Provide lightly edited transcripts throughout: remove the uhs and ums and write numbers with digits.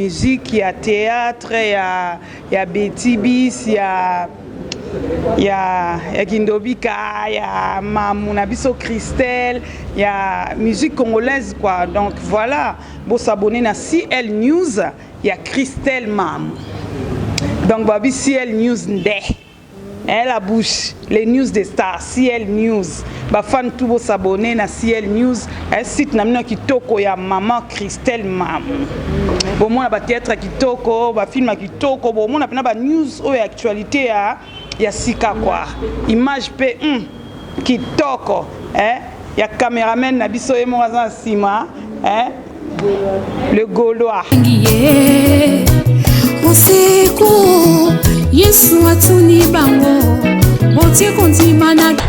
musique, il y a théâtre, il y a Betty Bis, il y a Kindobika, il y a Mamunabiso Christelle, il y a musique congolaise quoi. Donc voilà, pour s'abonner à CL News, il y a Christelle Mam. Donc babi CL News ndé. Elle la bouche, les news des stars, CL News. Ba fan tout beau s'abonner na CL News, un site namina kitoko ya maman Christelle Mam. Bon moi ba théâtre kitoko, ba film kitoko, bon moi na ba news ou actualité ya sika quoi. Image pe kitoko, ya caméraman na biso e mo za sima, le Gaulois.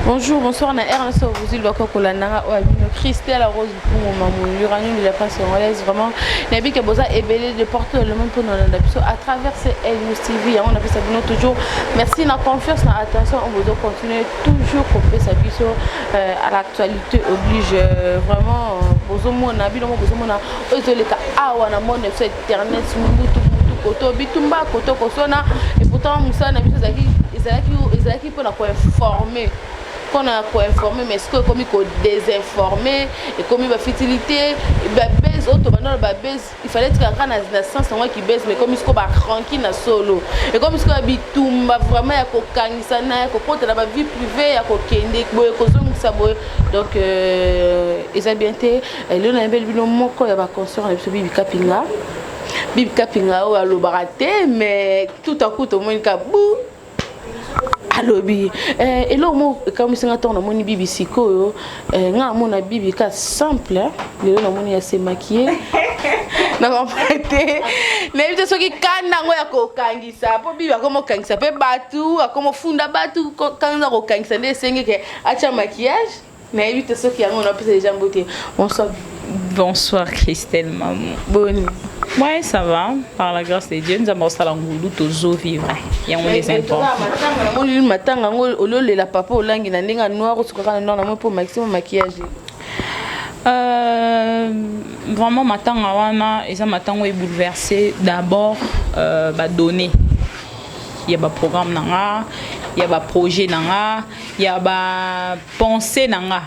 Bonjour, bonsoir, na Ernest Ouzil Bakokolananga ou Christelle Rose pour maman l'uranium de la presse congolaise vraiment Nabi Kaboza est belé de porter le monde pour nous à travers ces News TV on a fait ça toujours merci la confiance la attention on vous continuer toujours couper sa vie à l'actualité oblige vraiment bozomo na bi no bozomo na ozoleka awa na monde sur internet mutu koto bitumba koto kosona et pourtant musa na biso ezalaki pour informer mais ce que comme il désinformer et comme il va futilité base auto il fallait que quand na sens moi qui baisse mais comme il va cranky na solo et comme il va bitumba vraiment ya ko kangisa na ko compte la vie privée ya ko kende boye ko zongisa boye donc ils a bien été le na bel bino moko ya ba concert na bibi kapinga o alobaraté mais tout à coup tout le monde kabou alobi et là moi comme c'est un tourne moni bibi siko nga mona bibi ka simple le na moni ya se maquiller na comprendre mais tu sais que kana ngo ya ko kangisa po bibi akomo kangisa pe batu akomo funda batu kanga ko kangisa ne senge ke acha maquillage mais tu sais que on a plus déjà beauté bonsoir Christelle maman bonne. Ouais, ça va. Par la grâce de Dieu, nous avons ça l'angoulou tozo vivre. Il y a les impôts. Moi, matin, on le la papa au langue na ndinga noir sur quand non na pour maximum maquillage. Vraiment matin awana, et ça matin on est bouleversé d'abord donner. Il y a un programme nanga, il y a un projet nanga, il y a une pensée nanga.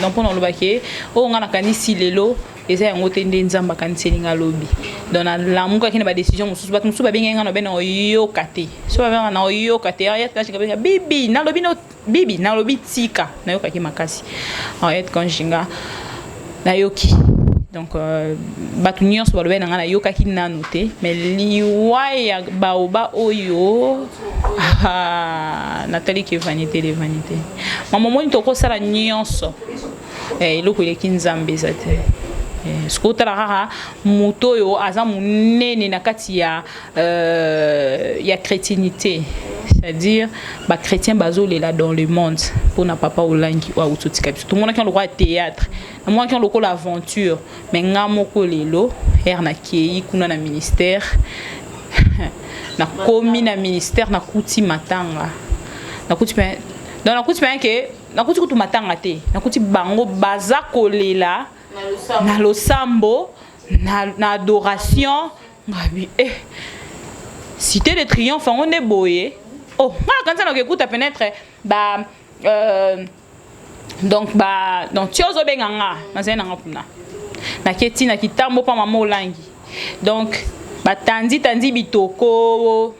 Donc pour nous le baquet, on a la si lelo. Et c'est un autre nzamba kanisi ninga lobby donc la muka kina ba décision mususu ba mususu ba benga na bena oyo kate so ba benga na oyo kate ya kashi ka bibi na lobby no bibi na lobby tika na yo kaki makasi en fait quand jinga na yoki donc batu nyonso ba lobena na yo kaki na noté mais liwa ya baoba oyo Nathalie qui vanité les vanités maman moni to ko sala nyonso loko ile kinzambe zate skotara rara moto yo aza munene na kati ya chrétienté c'est-à-dire ba chrétien bazolela dans le monde pour na papa olangi wa utotika tout le monde qui a le droit théâtre na moi qui a le droit l'aventure mais ngamoko lelo na kei kuna na ministère na komi na ministère na kuti matanga na kuti pe dans la kuti pe que na kuti kutu matanga te na kuti bango baza kolela na losambo na adoration ngabi cité de triomphe on est boyé oh quand ça nous écoute à pénétrer donc tiozo benganga mazena ngapuna na keti na kitambo pa mama olangi donc tandi bitoko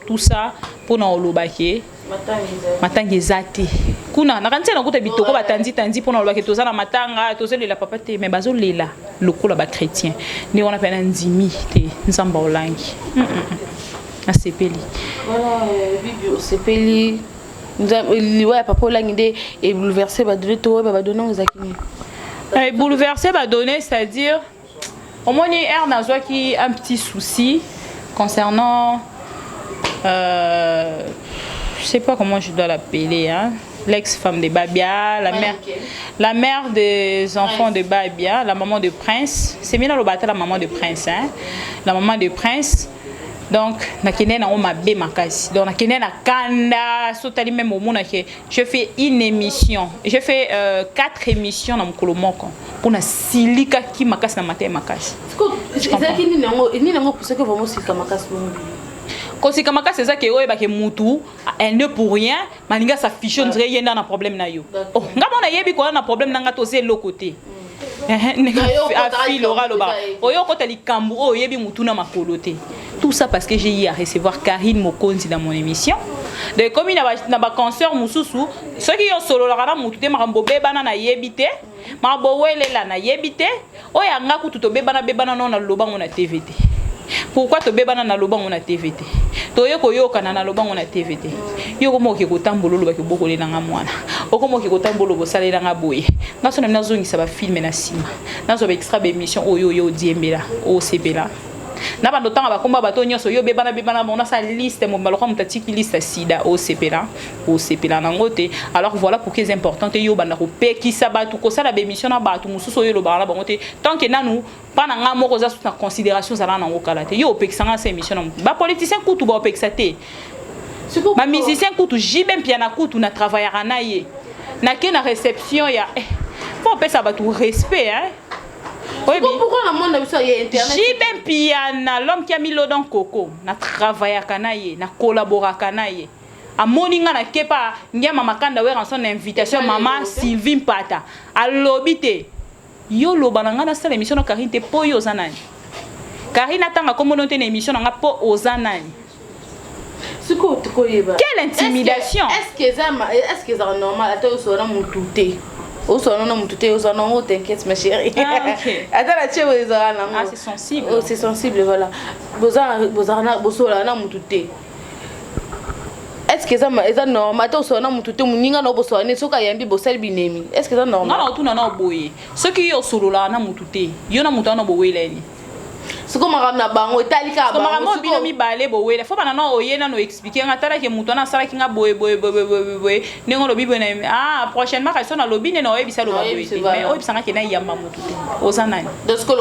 tout ça pour na olobake matanga ezate kuna nakanti na kuta bitoko batandi pour na olobake toza na matanga tozelela papa te mais bazolela lokola ba chrétien ni on appelle ndimi te nzamba olangi na sepeli voilà bibi sepeli liwa papa olangi de et bouleversé ba donner to ba donner aux akini bouleversé ba donner c'est-à-dire au moins Ernazwa qui a un petit souci concernant je sais pas comment je dois l'appeler hein, l'ex-femme de Babia, la mère des enfants de Babia, la maman de Prince. C'est bien dans le bâtard la maman de Prince hein. La maman de Prince Donc nakene na ma be makasi. Donc nakene na kanda sotali même au monde que je fais une émission. Je fais 4 émissions dans mokolo moko pour na silika ki makasi na matin makasi. Ezaki ni nango pour ce que vraiment silika makasi bongo. Kosika makasi eza ke oyeba ke mutu elle ne pour rien maninga sa fichon dirait yenda na problème na yo. Oh ngamo na yebi ko na problème nanga to c'est l'autre côté. Tout ça parce que j'ai eu à recevoir Karine Mokonzi dans mon émission. De comme il y a un cancer mususu, ceux qui ont solo la rana mutu marambo bebana na yebite, marambo wele la na yebite, oya ngaku tuto bebana bebana non na loba on a TVT. Pourquoi to bebana na loba on a TVT? To yoko yoka na loba on a TVT. Yoko mo ki kotambolo lo ba ki boko le na mwana. Oko mo ki kotambolo bo sale na boye. Ngaso na nazo ngisa ba film na sima. Nazo ba extra ba émission oyo yo diembela, o sebela. Na bando tanga ba komba bato nyonso yo bebana on a sa liste mo baloko mutatiki liste sida o sepela na ngote. Alors voilà pour que c'est important yo banda ko pekisa batu ko sala ba émission na batu mususu yo lo bala bangote tant que nanu pana nga moko za sous considération za na ngokala te yo pekisanga sa émission na ba politicien kutu ba pekisate ma musicien kutu jibem piana kutu na travaillera na ye na ke na réception ya faut pesa batu respect hein. Oui, pourquoi la monde a ça y internet? J'ai ben piana l'homme qui a mis l'eau dans coco, na travaillé à Kanaye, na collaboré à Kanaye. A moninga na kepa ngia mama kanda we ranson invitation maman Sylvie Pata. A lobité. Yo lobananga na sala émission na Karine te po yo zanani. Karine atanga comme on une émission na po ozanani. Quelle intimidation. Est-ce que c'est normal attends so na mututé. Oh, t'inquiète ma chérie. Attends, c'est sensible. Oh, c'est sensible, voilà. Est-ce que c'est normal? Est-ce que c'est normal? Non, tout non boye. Ce qui est solo là na mututé. Yo na mutana boye leni. C'est comme na bango talika bango. Comme bino mi balé boye. Faut pas na oyena no expliquer ngata ke mutana sala kinga boye. Nengo lobi bona prochainement ka sona lobi ne no ebisa lo boye. Mais o ebisa ngake na yamba mututé. Ozanani. Donc ce que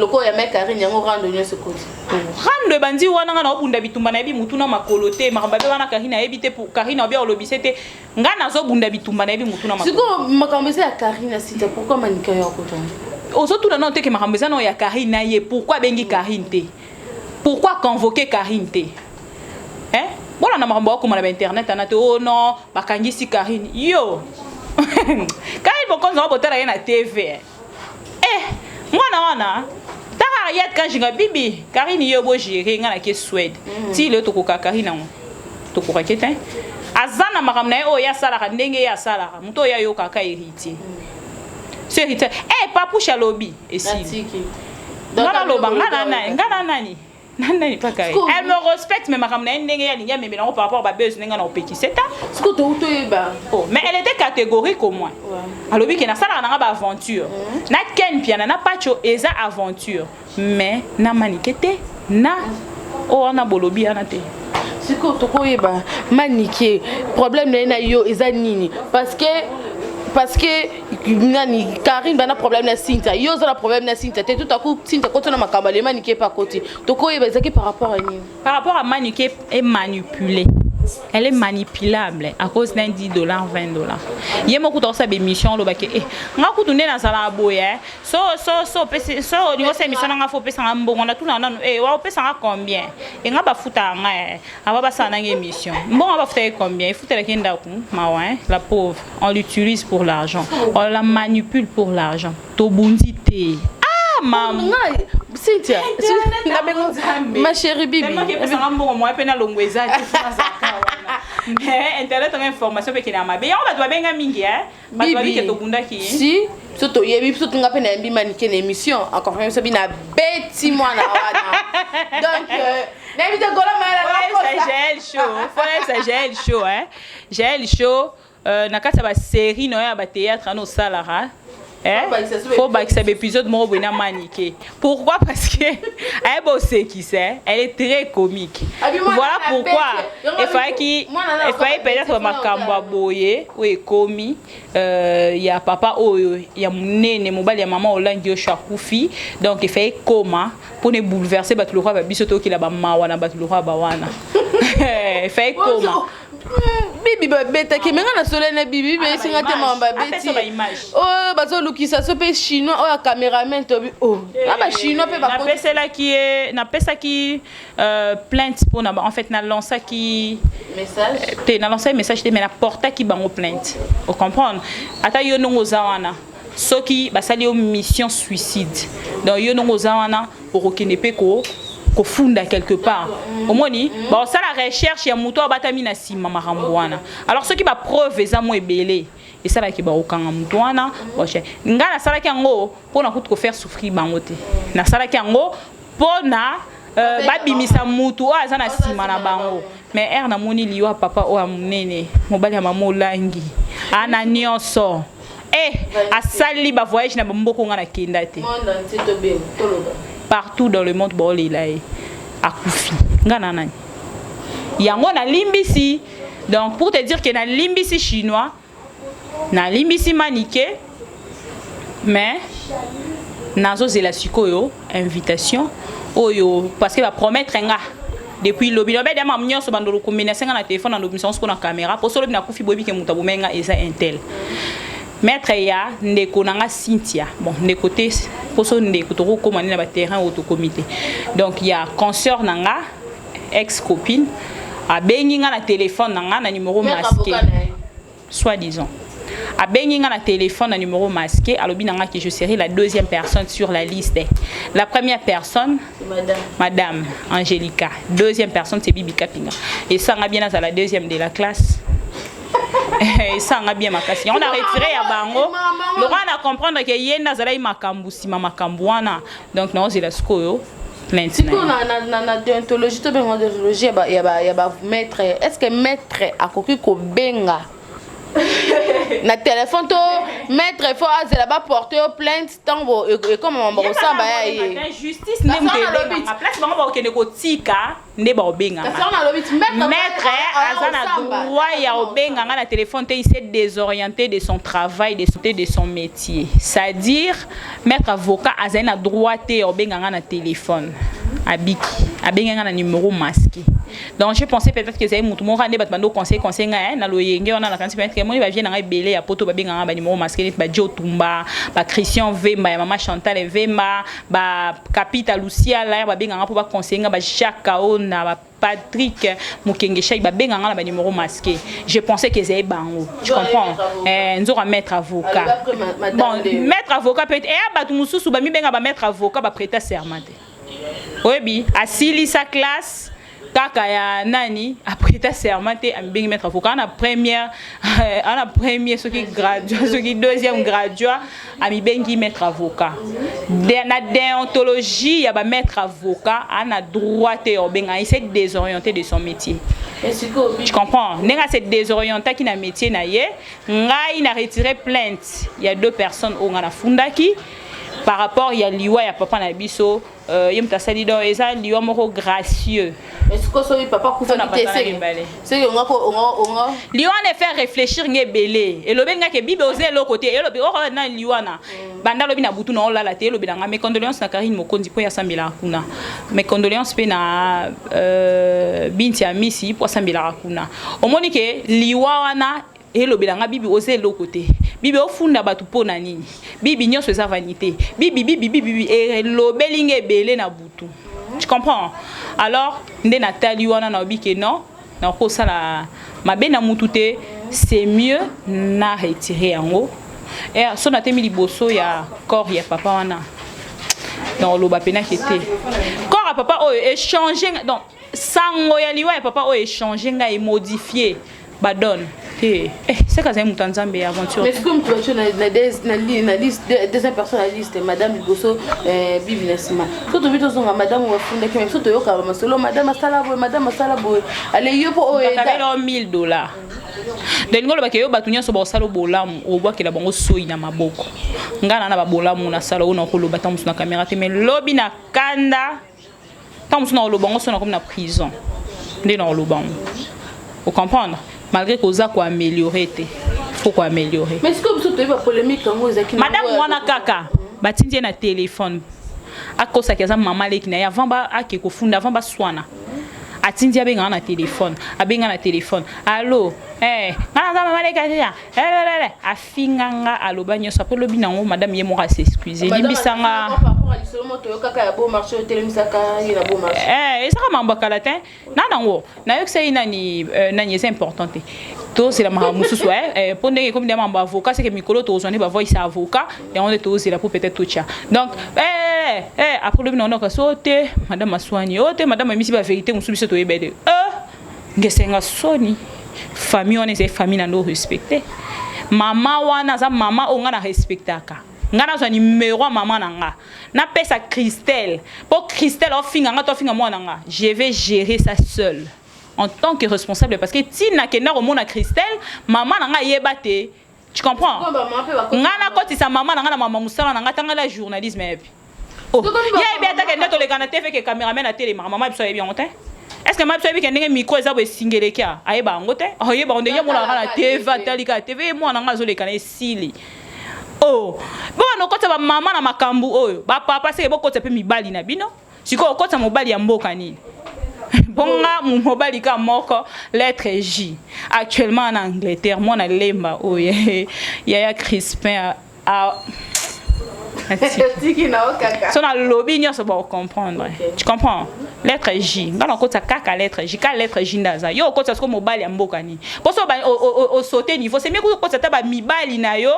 loko ya mec Karine yango rando nyo ce côté. Rando bandi wana nga na obunda bitumba na bi mutuna makolote makamba be wana Karine ebite pour Karine obia olobisete nga na zo bunda bitumba na bi mutuna makolote. Siko makamba ya Karine sita pourquoi manika yo kotonga? Aujourd'hui, on a que Marambezano ya Karine naie. Pourquoi bengi Karine te? Pourquoi convoquer Karine te? Hein? Voilà, on a marambou comme on a internet, on a dit oh non, bakangi si Karine. Yo, Karine bon quand on va botter rien à TV. Moi na. T'as rien quand j'ai bibi. Karine yo bo gérer ngana ke Suède. Si le to ko Karine na. To ko rakete. Azana maramna o ya sala ndenge ya sala. Muto ya yo kaka héritier. C'est héritier. Papou Chalobi et si. Ngana loba ngana nani. Nani pas kai. Elle me respecte mais ma ramna ndenge ya linya mais non par rapport à besoin ngana opeki c'est ça. Ce que tu yeba. Oh, mais elle était catégorique au moins. Alobi ke na sala na ba aventure. Na ken piana na pacho eza aventure. Mais na manikete na o na bolobi anate. Ce que tu yeba maniké problème na yo eza nini parce que nani Karine bana problème na Cynthia yo za problème na Cynthia tout à coup Cynthia quand on a makamba le maniqué pas côté toko ezaki par rapport à ni par rapport à maniqué est manipulée. Elle est manipulable à cause d'un $10, $20. Il y a beaucoup de émissions là que nga kutunde na sala boye so niveau cette émission nga faut pesa mbongo na tout na wa pesa combien et nga ba futa nga aba ba sana émission bon va faire combien il faut te kenda ku mawa la pauvre on l'utilise pour l'argent on la manipule pour l'argent to bundité maman Cynthia ma chérie bibi internet en information pe kina mabe on va doit benga mingi ba doit bi ke to bunda ki si surtout yebi surtout nga pena mbi manike na émission encore même ça bina beti moi na wana donc n'invite gola mala ça gel chaud hein gel chaud na kata ba série no ya ba théâtre no salara faut bakisa épisode mo bena maniqué. Pourquoi? Parce que elle bosse qui c'est, elle est très comique. Voilà pourquoi il fallait peut-être makamba boye oui komi il y a papa oyo il y a munene mobali ya maman olangi shakufi donc il fait coma pour ne bouleverser batulora ba biso to ki la ba mawana batulora ba wana. Il fait coma. Bibi beta ki menga na solene bibi be singa te mamba beti oh bazo lukisa so pe chinois o cameraman to bi oh ba chinois pe ba na pesa ki plainte pour na en fait na lança qui message te na lança message te mais na porta ki bango plainte vous comprendre ata yo no zawana soki basali yo mission suicide donc yo no zawana pour que ne pe ko funda quelque part au moins bon ça la recherche ya muto batami na sima maramboana alors ceux qui ba preuve eza mo ebele et ça la ki ba okanga muto wana boche ngana sala ki ngo pona ko faire souffrir bangote na sala ki ngo pona babimisa mutu o aza na sima na bango mais na moni liwa papa o amunene mobali ya mama olangi ana nyonso asali ba voyage na mboko ngana kenda te partout dans le monde bon il a akufi ngana nani yango na limbisi donc pour te dire que na limbisi chinois na limbisi maniqué mais nazo zela sikoyo invitation oyo parce que va promettre nga depuis lobby lobby de mam nyonso bandolo combinaison na téléphone na l'obmission sur na caméra pour solo na kufi bobi ke mutabo menga eza intel maître ya ndeko nanga Cynthia bon de côté poso ndeko to ko mani na ba terrain auto comité donc il y a consœur nanga ex copine a bengi nga na téléphone nanga na numéro masqué soit disant a bengi nga na téléphone na numéro masqué alobi nanga que je serai la deuxième personne sur la liste. La première personne madame Angelica, deuxième personne c'est Bibi Kapinga et ça nga bien à la deuxième de la classe. Et ça a bien makasi on a retiré ya bango Laurent a comprendre que yenda zala makambu sima makambuana donc non c'est la scoyo plainte na déontologie to bengo déontologie ya ba maître est-ce que maître akoki ko benga na téléphone to maître faut azela ba porter plainte tango et comme mambo samba ya justice ne mutebe ma place bango ba okende ko tika nde ba obenga maître azana droit ya obenga na téléphone te il s'est désorienté de son travail de son métier c'est-à-dire maître avocat azana droit te obenga na téléphone abiki abenga na numéro masqué donc je pensais peut-être que c'est mutu mo rande batmando conseil nga na loyenge on a la kanti peut-être que moi il va venir na belé ya poto babenga ba numéro masqué ba Dio Tumba ba Christian Vemba ya maman Chantal Vemba ba Capita Lucia la ba benga po ba conseil nga ba Jacques Kaona ba Patrick Mukenge Chai ba benga na ba numéro masqué je pensais que c'est bango tu comprends nzora maître avocat bon maître avocat peut être ba tu mususu ba mi benga ba maître avocat ba prêter serment oui asili sa classe kaka ya nani après ta sermenté à bien mettre avocat en première ce qui graduat ce qui deuxième graduat à mi bengi mettre avocat na déontologie ya ba mettre avocat a droit te obenga il s'est désorienté de son métier tu comprends nenga s'est désorienté qui na métier na ye ngai na retiré plainte il y a deux personnes au ngana fundaki par rapport il y a liwa ya papa na biso yemta salido eza liwa moko gracieux est-ce que so papa ku fa tese c'est on liwa ne fait réfléchir ngebele et lobenga ke bibe oze lo côté et lobi o na liwa na banda lobi na butu na olala te lobi na mes condoléances na Karine Mokondi po ya sambila kuna mes condoléances pe na binti ya misi po sambila kuna omoni ke liwa wana Hello bilanga bibi ose lo côté bibi ofunda batu pona nini bibi nyonso eza vanité bibi et lo belinge belé na butu tu comprends alors nde Nathalie wana na obi ke non na ko sala mabe na mutute c'est mieux na retirer yango et so na temi liboso ya corps ya papa wana dans lo ba pena kete corps à papa o échanger donc sango ya liwa ya papa o échanger nga et modifier ba donne c'est quand même Mutanzambe aventure. Mais comme tu na liste des personnes à liste madame Liboso Bibi Nassima. Quand tu veux ton madame ou funda que même surtout yo ka masolo madame Salabo allez yo po $1000. Delingo lo bakeyo batunya so ba salo bolamu obwa ke la bango soyi na maboko. Ngana na ba bolamu na salo na ko lo batam na caméra te mais lobi na kanda. Tant que nous sommes comme na prison. Ndé na lo bango. Vous comprenez? Malgré que ça quoi améliorer te. Faut quoi améliorer. Mais est-ce que vous avez pas polémique quand vous êtes Madame wana kaka batindi na téléphone. Akosa kaza mama leki na ya vamba ake ko funda vamba swana. Atindi abenga na téléphone, abenga na téléphone. Allô, ngana za mama leki ya. Afinganga aloba nyoso pe lobi nango madame ye moko s'excuser. Limbisanga ça m'a bakalatin. Nanango, na yoxe ina ni c'est important. To c'est la maman sous pondé comme des membres avocats c'est que Mikolo to zonné ba voice avocat et on est aussi là pour peut-être tout ça. Donc après le non ka sauter madame Aswani ote madame misi ba vérité musu biso to yebede. Ngesenga soni famille on est famille na no respecter. Mama wana za mama onga na respectaka. Ngana zo numéro maman nanga. Na pesa Christelle. Pour Christelle o finga nga to finga moi nanga. Je vais gérer ça seule. En tant que responsable parce que tina kena au monde à Christelle maman nanga yebate tu comprends ngana koti sa maman nanga na maman musala nanga tanga la journalisme et puis oh ya bien ta kena to le kana TV que caméraman à télé maman biso bien on est-ce que ma biso bi kena micro eza bo singeleka ayeba ngote oh yeba on ya mona na TV talika TV moi nanga zo le kana sili oh bon no kota ba maman na makambu oyo ba papa c'est boko te pe mibali na bino siko kota mobali ya mboka nini. Bonga mobali ka moko lettre J actuellement en Angleterre moi na lemba oh ya Crispin a son a lobby nyo so ba comprendre tu comprends lettre J ngana ko ta kaka lettre J ka lettre J ndaza yo ko ta ko mobali ya mboka ni pour so ba au sauter niveau c'est mieux ko ta ba mibali na yo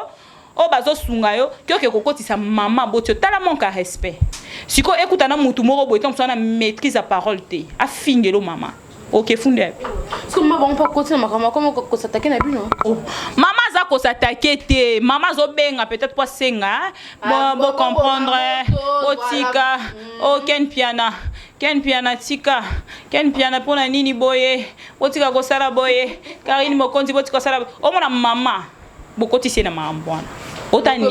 o bazo sunga yo kyoke kokotisa maman botio tala manque respect siko écoute na mutu moko boy comme ça na maîtrise la parole te afingelo maman OK funde parce que maman pas continuer makama comment ko s'attaquer na bino maman za ko s'attaquer te maman zo benga peut-être pas senga bon comprendre otika ken piana tika ken piana pona nini boye otika ko sala boye Karine Mokonzi botika sala o mona maman bokoti sena mambwana otani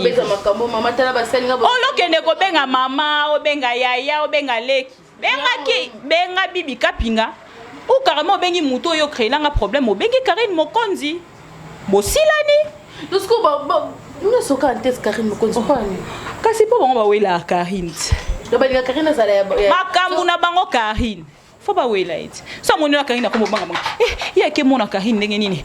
mama tala basalinga bo olokende ko benga mama obenga yaya obenga leki benga bibi kapinga ou carrément bengi muto yo créer langa problème obengi Karine Mokonzi bosilani donc ko ba nous soka antes Karine Mokonzi kwani kasi po bango ba wela Karine do ba linga Karine sala ya makambu na bango Karine faut pas wela it so moni na Karine ko banga ya ke mona Karine ndenge nini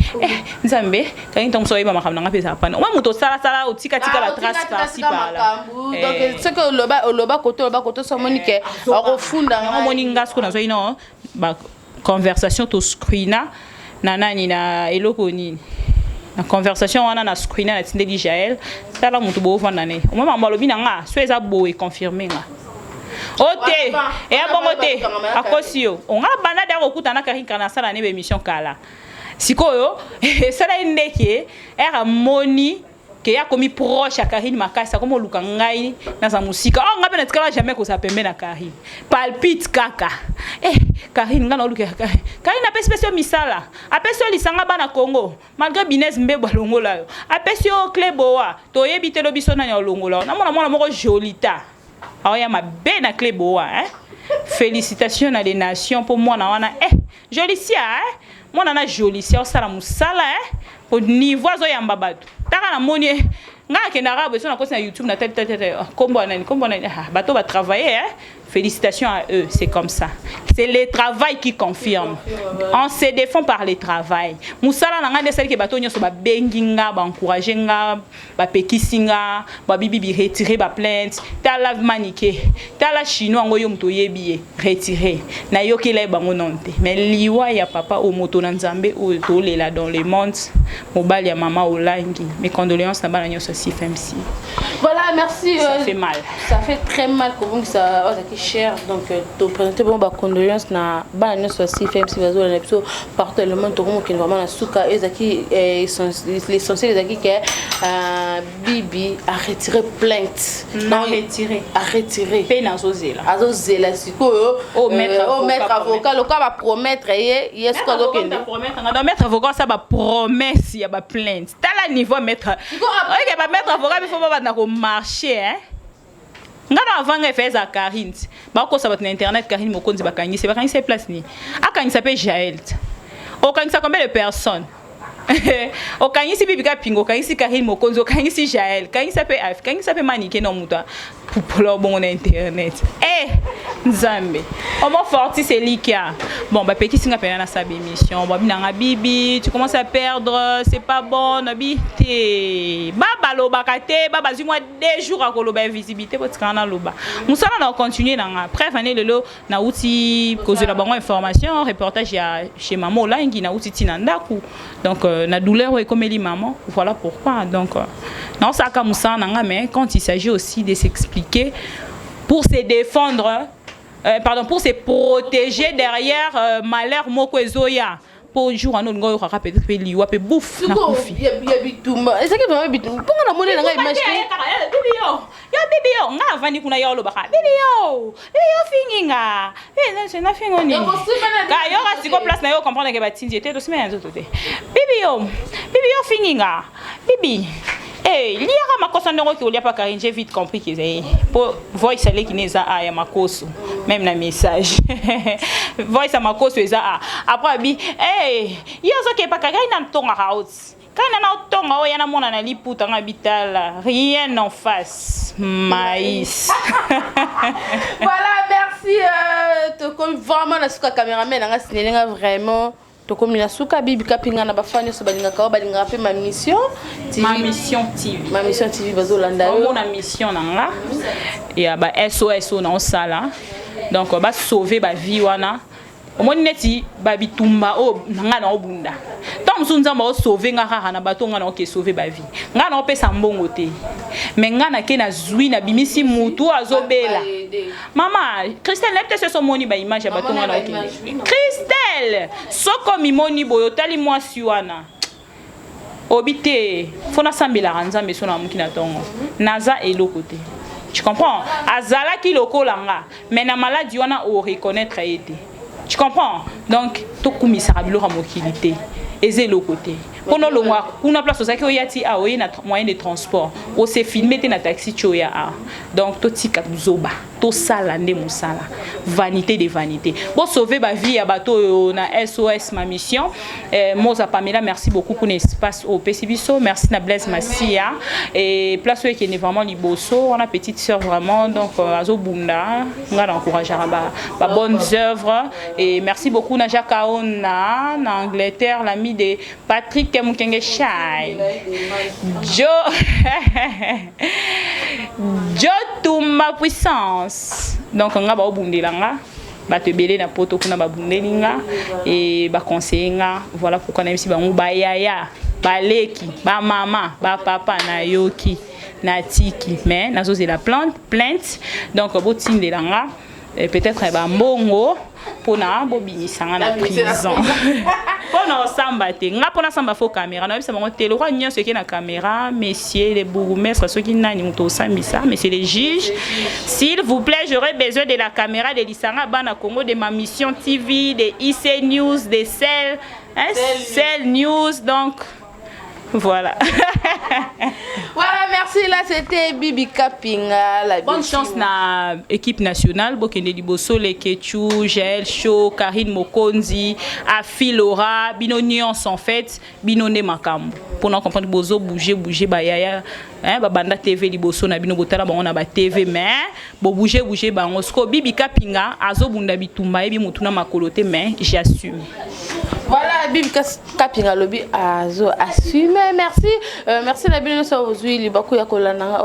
nzambe Karine tom so yeba makambu nga pesa hapana o muto sala otika ba trace par-ci par-là donc c'est que loba koto so moni ke akofunda nga moni ngasko na so ino ba conversation to screena na nani na eloko nini na conversation wana na screena na tindeli Jaël tala mutu bo vanda ne o mama malobi na nga so eza bo e confirmer nga ote e abongote akosio onga bana da kokutana Karine kana sala ne émission kala sikoyo sala ndeke era moni que ya komi proche à Karine makasa comme luka ngai na sa musika oh ngabe na tikala jamais ko sa pembe na Karine palpite kaka Karine ngana luka Karine apesi pesio misala apesio lisanga bana Congo malgré Binez mbebo longola yo apesio Cleboa to yebite lo biso na longola na mona moko jolita aya mabe na Cleboa félicitations à les nations pour moi na wana jolicia moi na jolicia osala musala pour niveau zo ya mbabatu taka na moni nga ke na rabo so na kosi na YouTube na tete kombo nani bato ba travailler félicitations à eux c'est comme ça c'est le travail qui confirme on se défend par le travail musala na ngande sali ke bato nyoso ba benginga ba encourager nga ba pekisinga ba bibi retirer ba plainte ta la manique ta la chinois ngoyo mto yebié retirer na yokela bango nonte mais liwa ya papa o moto na nzambe o to lela dans le monde mobali ya mama olangi mes condoléances na bana nyoso si FMC voilà merci ça fait mal ça fait très mal comment ça cher donc to présenter bon ba condoléances na ba na so si FM si bazo na biso partout le monde to ko ki vraiment na suka ezaki l'essentiel ezaki que Bibi a retiré plainte non retiré peine azozela sikoyo au maître avocat le cas va promettre yes ko zo kende promettre maître avocat ça ba promesse ya ba plainte tala niveau maître OK ba maître avocat il faut pas na ko marcher hein ngana avanga feza Karine ba ko sabat na internet Karine Mokonzi bakangisi place ni akangisa pe Jaël okangisa combien de personnes okangisi Bibi Kapinga okangisi Karine Mokonzi okangisi Jaël kangisa pe manike no muta pour bon internet nzambe omo forti c'est likia bon ba petit singa pena na sa émission ba binanga Bibi tu commences à perdre c'est pas bon nabité baba lobaka te baba zimwa 2 jours à koloba visibilité potikana loba musala na continuer na bref année lelo na uti cause la bango information reportage ya chez maman Olangi na uti tinandaku donc na douleur et comme eli maman voilà pourquoi donc non ça comme ça nanga mais quand il s'agit aussi de s'expliquer pour se défendre pour se protéger derrière malheur moko ezoya pour jour en ngo ka peut-être pe liwa pe bouffe na kofi ya bitumba est-ce que vraiment bitumba ponga na mona nga image Bibi yo nga vandi kuna yo lobaka Bibi yo finginga c'est na fingo ni ka yo ka siko place na yo comprendre que ba tindi était aussi mais nzoto te Bibi yo finginga Bibi liara makoso ndongo ki olia pa Karine j'ai vite compris que c'est pour voice aller qui neza a ya makoso même na message voice à makoso eza a après bi yo zo ke pa Karine na tonga house kana na tonga o yana mona na liputa nga bitala rien en face maïs voilà merci to comme vraiment la suka cameraman nga sinelenga vraiment to comme la suka Bibi Kapinga na bafani so balinga ka balinga pe ma mission TV bazolanda yo mon mission nanga ya ba SOS na sala donc ba sauver ba vie wana omoni neti ba bitumba o nga na obunda tant musunza ba sauver nga kaka na bato nga na ke sauver ba vie nga na opesa mbongo te mais nga na ke na zui na bimisi mutu azobela mama Christelle lepte ce somoni ba image ya bato nga na okende Christelle soko mimoni boyo tali mwasi wana obité fona sambela nzambe so na mukina tongo naza eloko te tu comprends azala ki lokolanga mais na maladie wana o reconnaître été tu comprends donc to kumisa biloko mokilité eze le côté kono longwa kuna place osaki oyati a oye na moyen de transport o se filmer te na taxi choya a donc to tika zoba to sala nde musala vanité de vanité pour sauver ba vie ya bato na SOS ma mission Moza Pamela merci beaucoup pour l'espace au Pesibiso merci na Blaise Massia et place où qui est vraiment liboso on a petite sœur vraiment donc azo bunda nga encourager ba bonnes œuvres et merci beaucoup na Jacques Aona na Angleterre l'ami de Patrick Mukenge Shai Jo Tumba puissance donc nga ba obundelanga ba te belé na poto kuna ba bundelinga et ba conseiller voilà pourquoi na misi ba ngubaya ba leki ba mama ba papa na yoki na tiki mais nazo la plainte donc botindelanga peut-être ba mbongo pona bobinisanga na prison pona samba te nga pona samba fo caméra na bisa bango télé roi nyonso qui na caméra messieurs les bourgmestres ceux qui nani muto sambisa messieurs les juges s'il vous plaît j'aurais besoin de la caméra de Lisanga bana Congo de ma mission TV de IC News de Cell News donc voilà. Voilà, merci. Là, c'était Bibi Kapinga. La bonne chance na équipe nationale. Bokende Liboso, les Ketchou, Jaël Cho, Karine Mokonzi, Afi Laura, Bino Nuance en fait, Bino Ne Makambo. Pour nous comprendre, Bozo bouger, bayaya. Hein, Banda TV Liboso, na Bino Botala, on a ba TV, mais bo bouger, bangosko. Bibi Kapinga, Azo Bunda Bitumba, Ebi Mutuna Makolote, mais j'assume. Voilà, Bibi Kapinga Lobby Azo assume. Merci. Merci la belle aujourd'hui les beaucoup ya kolana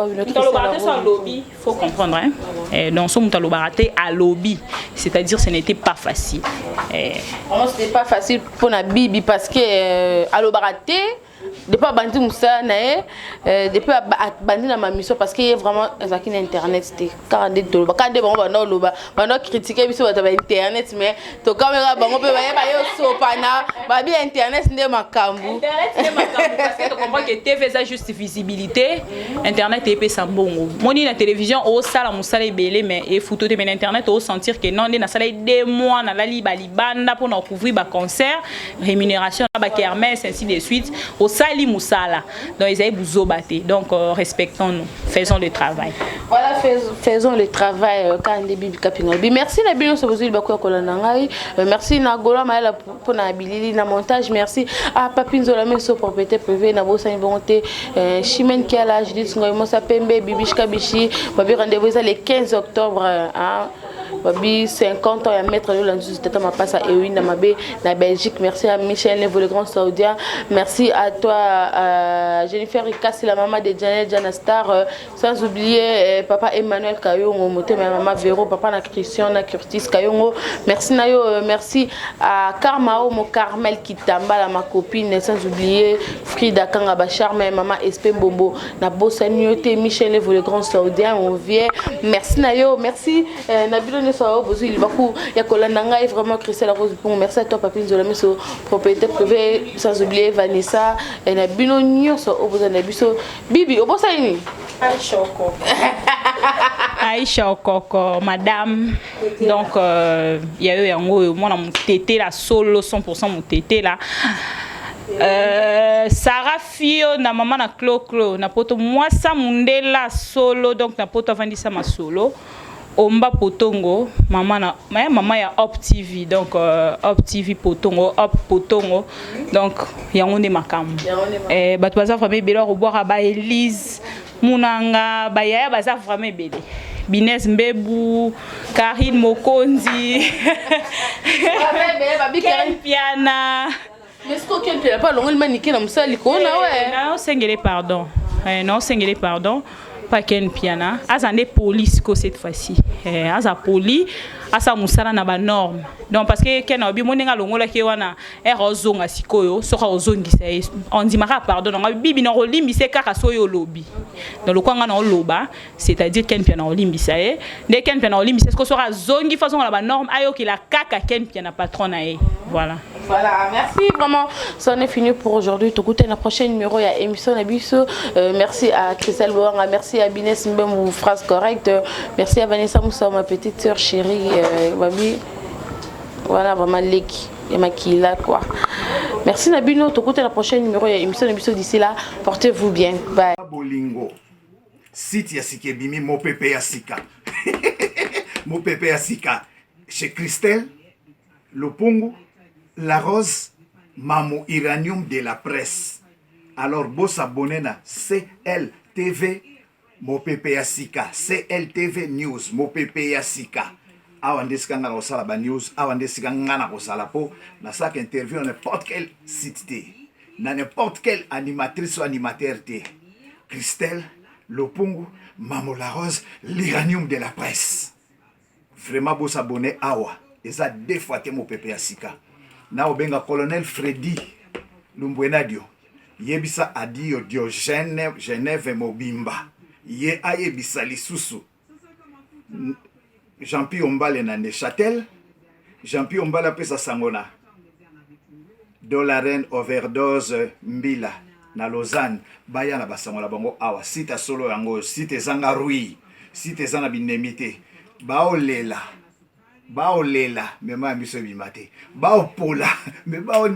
lobby faut comprendre hein. Et dans son mutalo baraté à lobby, c'est-à-dire ce n'était pas facile. Vraiment c'était pas facile pour na Bibi parce que à lo baraté depuis bandi musa na depuis bandi na ma mission parce que vraiment ezaki na internet c'était 42 dollars bakande bango bana loba bana critiquer biso ba internet mais to kamera bango pe ba yo sopana ba bi internet nde makambu parce que tu comprends que TV ça juste visibilité internet et pesa mbongo moni na télévision au sala musala ebele mais et photo de internet au sentir que non na sala 2 mois na la libanda pour na couvrir ba concert rémunération ba kermesse ainsi de suite au sali musala donc ils avaient bouzobaté donc respectons-nous faisons le travail voilà faisons le travail quand des bibi kapinga merci na bino so bozuli bakoya kolanda ngai merci na gola maela pour na bilili na montage merci à Papinzo la meso propriété privée na bosa bonté Chimène qui a l'âge dit ngoy mosa pembe bibishka bishi babi rendez-vous le 15 octobre hein babi 50 ans ya maître de l'industrie tata ma passe à Ewin na mabe na Belgique merci à Michel Nevo le grand saoudien merci à toi Jennifer Ricassi la maman de Janet Janastar sans oublier papa Emmanuel Kayongo motema maman Véro papa na Christian na Curtis Kayongo merci nayo merci à Karmao mo Carmel Kitamba la ma copine sans oublier Frida Kanga Bachar maman Espé Bombo na bossa nyoté Michel Nevo le grand saoudien on vient merci nayo merci Nabilo Neso bozuli baku ya kolanda ngai vraiment Christelle Rose pour merci à toi Papinzo la meso propriété privée sans oublier Vanessa et Nabilo Nyoso obozana biso bibi obosa ini Aïcha Okoko madame donc il y a eu yango moi na mon tété la solo 100% mon tété là Sarah Fio na maman na Clo na poto moi ça mundela solo donc na poto vendisa ma solo Omba Potongo maman ya Op TV donc Op TV Potongo Op Potongo donc yango ne makam bato baza vraiment belo roboira ba Elise Munanga ba ya baza vraiment belé Bines Mbebu Karine Mokonzi Karine Piana mais ce qu'on ne pas longuement maniquer dans ça l'icône ouais non sengele pardon pas Ken Piana azande police ko cette fois-ci aza poli asa musala na ba norme donc parce que Ken obi moninga longola ke wana erozonga sikoyo soka ozongisa on dit mara pardon nga bibi na olimbise kaka soyo lobi dans le kwanga na loba c'est-à-dire Ken Piana olimbisa de Ken Piana olimbisa ko soka zongi façon la ba norme ayo ki la kaka Ken Piana patron na voilà merci vraiment ça en est fini pour aujourd'hui tout écouter la prochaine numéro il y a émission Nabiso merci à Christelle Boanga merci à Bines Mbemou phrase correcte merci à Vanessa Moussa ma petite sœur chérie babi voilà vraiment leki et makila quoi merci Nabino tout écouter la prochaine numéro il y a émission Nabiso d'ici là portez-vous bien bye bolingo site ya sikebimi mo pepe ya sika mo pepe ya sika chez Christelle Lopongo La Rose, Mamou Iranium de la presse. Alors, vous s'abonnez à CLTV, mon PPA Sika, CLTV News, mon PPA Sika. Awandeska nga osala ba news, awandeska nga na osala po, na sak interview na n'importe quel site té, na n'importe quelle animatrice ou animateur té. Christelle Lopongo, Mamou La Rose, l'Iranium de la presse. Vraiment, vous s'abonnez awa. Et ça, 2 fois, t'es mon PPA Sika. Na obenga colonel Freddy Lumbwenadio yebisa adio Diogène Genève Mobimba ye ayebisa lisusu Jean-Pierre Ombale na Neuchâtel Jean-Pierre Ombale pesa sangona Dolaren overdose mbila na Lausanne baya na basangola bango awa site solo yango site zanga rui site zana binemite baolela mais ma miso bimate bao pola mais bao